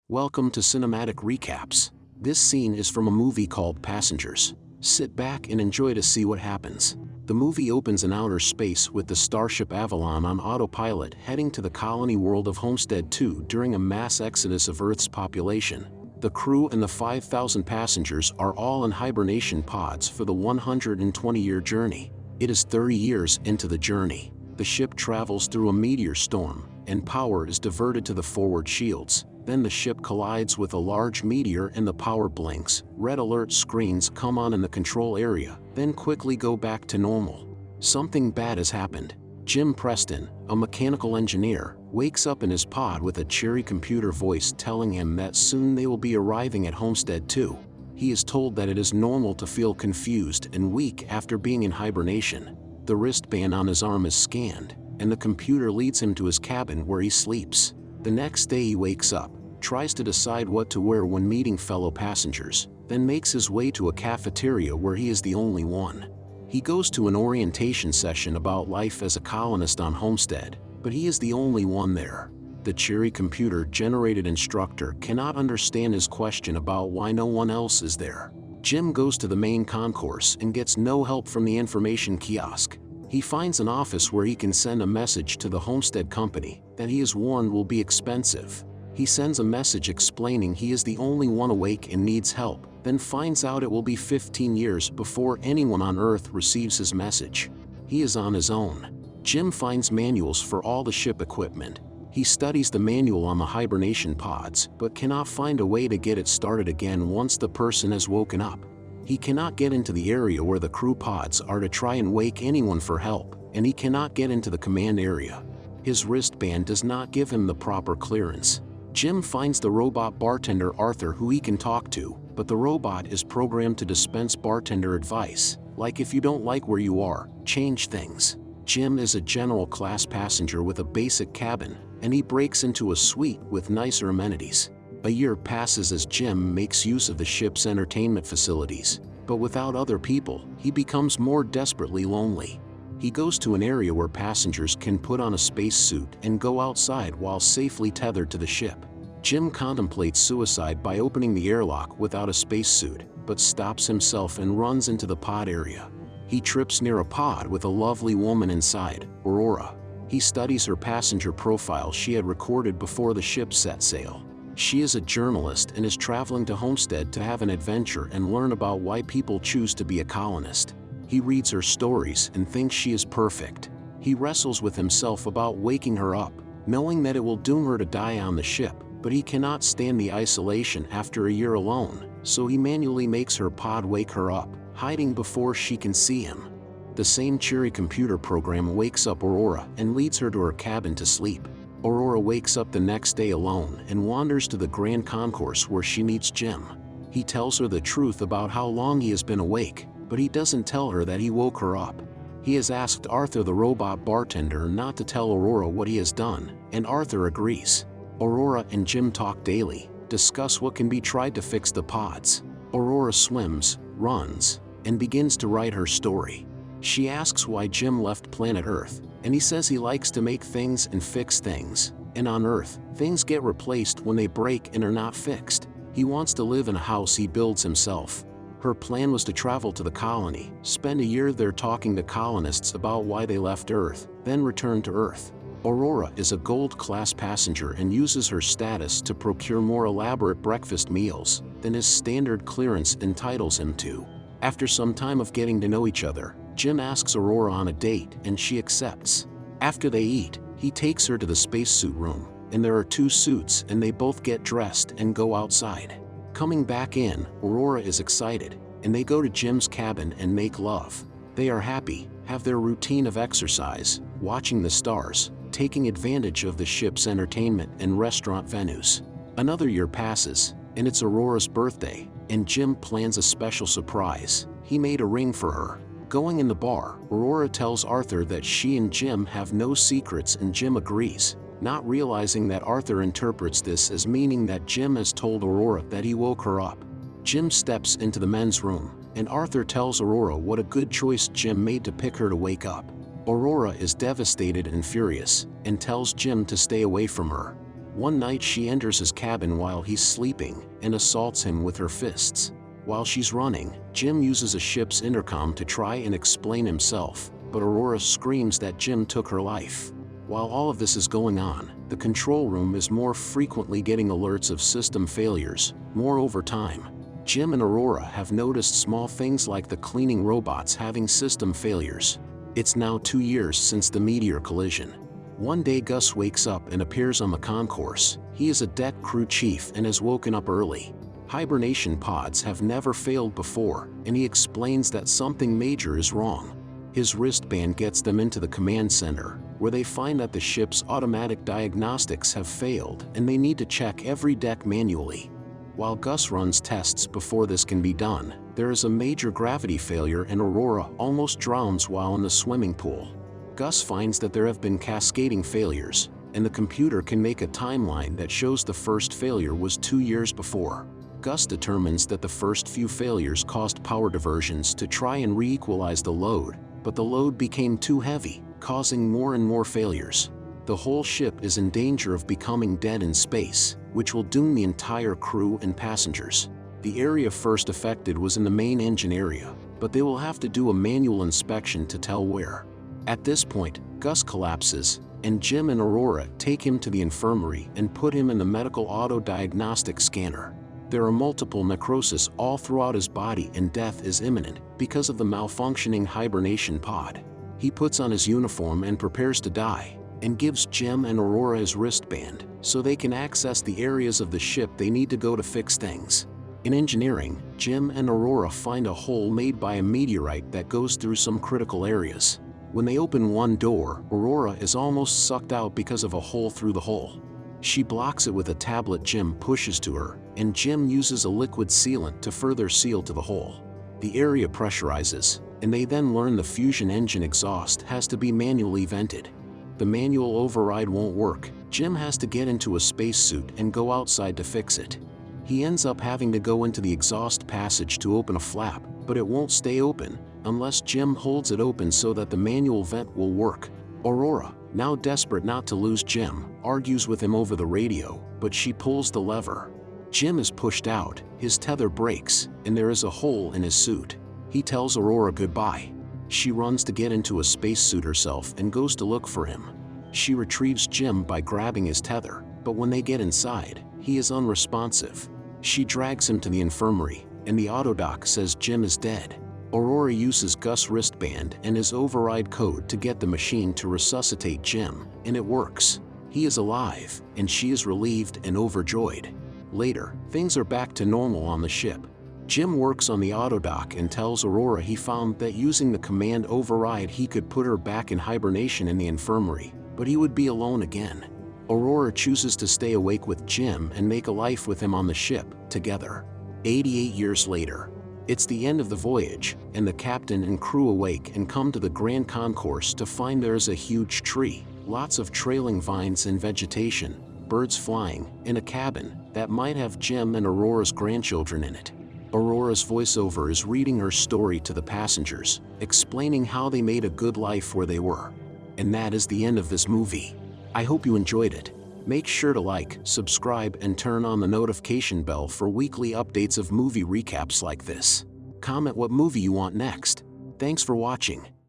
Welcome to Cinematic Recaps. This scene is from a movie called Passengers. Sit back and enjoy to see what happens. The movie opens in outer space with the starship Avalon on autopilot heading to the colony world of Homestead 2 during a mass exodus of Earth's population. The crew and the 5,000 passengers are all in hibernation pods for the 120-year journey. It is 30 years into the journey. The ship travels through a meteor storm, and power is diverted to the forward shields. Then the ship collides with a large meteor and the power blinks. Red alert screens come on in the control area, then quickly go back to normal. Something bad has happened. Jim Preston, a mechanical engineer, wakes up in his pod with a cheery computer voice telling him that soon they will be arriving at Homestead 2. He is told that it is normal to feel confused and weak after being in hibernation. The wristband on his arm is scanned, and the computer leads him to his cabin where he sleeps. The next day he wakes up, tries to decide what to wear when meeting fellow passengers, then makes his way to a cafeteria where he is the only one. He goes to an orientation session about life as a colonist on Homestead, but he is the only one there. The cheery computer-generated instructor cannot understand his question about why no one else is there. Jim goes to the main concourse and gets no help from the information kiosk. He finds an office where he can send a message to the Homestead company that he is warned will be expensive. He sends a message explaining he is the only one awake and needs help, then finds out it will be 15 years before anyone on Earth receives his message. He is on his own. Jim finds manuals for all the ship equipment. He studies the manual on the hibernation pods, but cannot find a way to get it started again once the person has woken up. He cannot get into the area where the crew pods are to try and wake anyone for help, and he cannot get into the command area. His wristband does not give him the proper clearance. Jim finds the robot bartender Arthur who he can talk to, but the robot is programmed to dispense bartender advice, like if you don't like where you are, change things. Jim is a general class passenger with a basic cabin, and he breaks into a suite with nicer amenities. A year passes as Jim makes use of the ship's entertainment facilities, but without other people, he becomes more desperately lonely. He goes to an area where passengers can put on a spacesuit and go outside while safely tethered to the ship. Jim contemplates suicide by opening the airlock without a spacesuit, but stops himself and runs into the pod area. He trips near a pod with a lovely woman inside, Aurora. He studies her passenger profile she had recorded before the ship set sail. She is a journalist and is traveling to Homestead to have an adventure and learn about why people choose to be a colonist. He reads her stories and thinks she is perfect. He wrestles with himself about waking her up, knowing that it will doom her to die on the ship, but he cannot stand the isolation after a year alone, so he manually makes her pod wake her up, hiding before she can see him. The same cheery computer program wakes up Aurora and leads her to her cabin to sleep. Aurora wakes up the next day alone and wanders to the grand concourse where she meets Jim. He tells her the truth about how long he has been awake, but he doesn't tell her that he woke her up. He has asked Arthur the robot bartender not to tell Aurora what he has done, and Arthur agrees. Aurora and Jim talk daily, discuss what can be tried to fix the pods. Aurora swims, runs, and begins to write her story. She asks why Jim left planet Earth, and he says he likes to make things and fix things, and on Earth, things get replaced when they break and are not fixed. He wants to live in a house he builds himself. Her plan was to travel to the colony, spend a year there talking to colonists about why they left Earth, then return to Earth. Aurora is a gold-class passenger and uses her status to procure more elaborate breakfast meals than his standard clearance entitles him to. After some time of getting to know each other, Jim asks Aurora on a date and she accepts. After they eat, he takes her to the spacesuit room, and there are two suits and they both get dressed and go outside. Coming back in, Aurora is excited, and they go to Jim's cabin and make love. They are happy, have their routine of exercise, watching the stars, taking advantage of the ship's entertainment and restaurant venues. Another year passes, and it's Aurora's birthday, and Jim plans a special surprise. He made a ring for her. Going in the bar, Aurora tells Arthur that she and Jim have no secrets and Jim agrees, not realizing that Arthur interprets this as meaning that Jim has told Aurora that he woke her up. Jim steps into the men's room, and Arthur tells Aurora what a good choice Jim made to pick her to wake up. Aurora is devastated and furious, and tells Jim to stay away from her. One night she enters his cabin while he's sleeping and assaults him with her fists. While she's running, Jim uses a ship's intercom to try and explain himself, but Aurora screams that Jim took her life. While all of this is going on, the control room is more frequently getting alerts of system failures, more over time. Jim and Aurora have noticed small things like the cleaning robots having system failures. It's now 2 years since the meteor collision. One day Gus wakes up and appears on the concourse. He is a deck crew chief and has woken up early. Hibernation pods have never failed before, and he explains that something major is wrong. His wristband gets them into the command center, where they find that the ship's automatic diagnostics have failed and they need to check every deck manually. While Gus runs tests before this can be done, there is a major gravity failure and Aurora almost drowns while in the swimming pool. Gus finds that there have been cascading failures, and the computer can make a timeline that shows the first failure was 2 years before. Gus determines that the first few failures caused power diversions to try and re-equalize the load, but the load became too heavy, causing more and more failures. The whole ship is in danger of becoming dead in space, which will doom the entire crew and passengers. The area first affected was in the main engine area, but they will have to do a manual inspection to tell where. At this point, Gus collapses, and Jim and Aurora take him to the infirmary and put him in the medical auto-diagnostic scanner. There are multiple necrosis all throughout his body and death is imminent because of the malfunctioning hibernation pod. He puts on his uniform and prepares to die, and gives Jim and Aurora his wristband so they can access the areas of the ship they need to go to fix things. In engineering, Jim and Aurora find a hole made by a meteorite that goes through some critical areas. When they open one door, Aurora is almost sucked out because of a hole through the hole. She blocks it with a tablet Jim pushes to her, and Jim uses a liquid sealant to further seal to the hole. The area pressurizes, and they then learn the fusion engine exhaust has to be manually vented. The manual override won't work. Jim has to get into a spacesuit and go outside to fix it. He ends up having to go into the exhaust passage to open a flap, but it won't stay open unless Jim holds it open so that the manual vent will work. Aurora, now desperate not to lose Jim, argues with him over the radio, but she pulls the lever. Jim is pushed out, his tether breaks, and there is a hole in his suit. He tells Aurora goodbye. She runs to get into a spacesuit herself and goes to look for him. She retrieves Jim by grabbing his tether, but when they get inside, he is unresponsive. She drags him to the infirmary, and the autodoc says Jim is dead. Aurora uses Gus' wristband and his override code to get the machine to resuscitate Jim, and it works. He is alive, and she is relieved and overjoyed. Later, things are back to normal on the ship. Jim works on the autodoc and tells Aurora he found that using the command override he could put her back in hibernation in the infirmary, but he would be alone again. Aurora chooses to stay awake with Jim and make a life with him on the ship, together. 88 years later. It's the end of the voyage, and the captain and crew awake and come to the grand concourse to find there's a huge tree, lots of trailing vines and vegetation, birds flying, in a cabin that might have Jim and Aurora's grandchildren in it. Aurora's voiceover is reading her story to the passengers, explaining how they made a good life where they were. And that is the end of this movie. I hope you enjoyed it. Make sure to like, subscribe, and turn on the notification bell for weekly updates of movie recaps like this. Comment what movie you want next. Thanks for watching.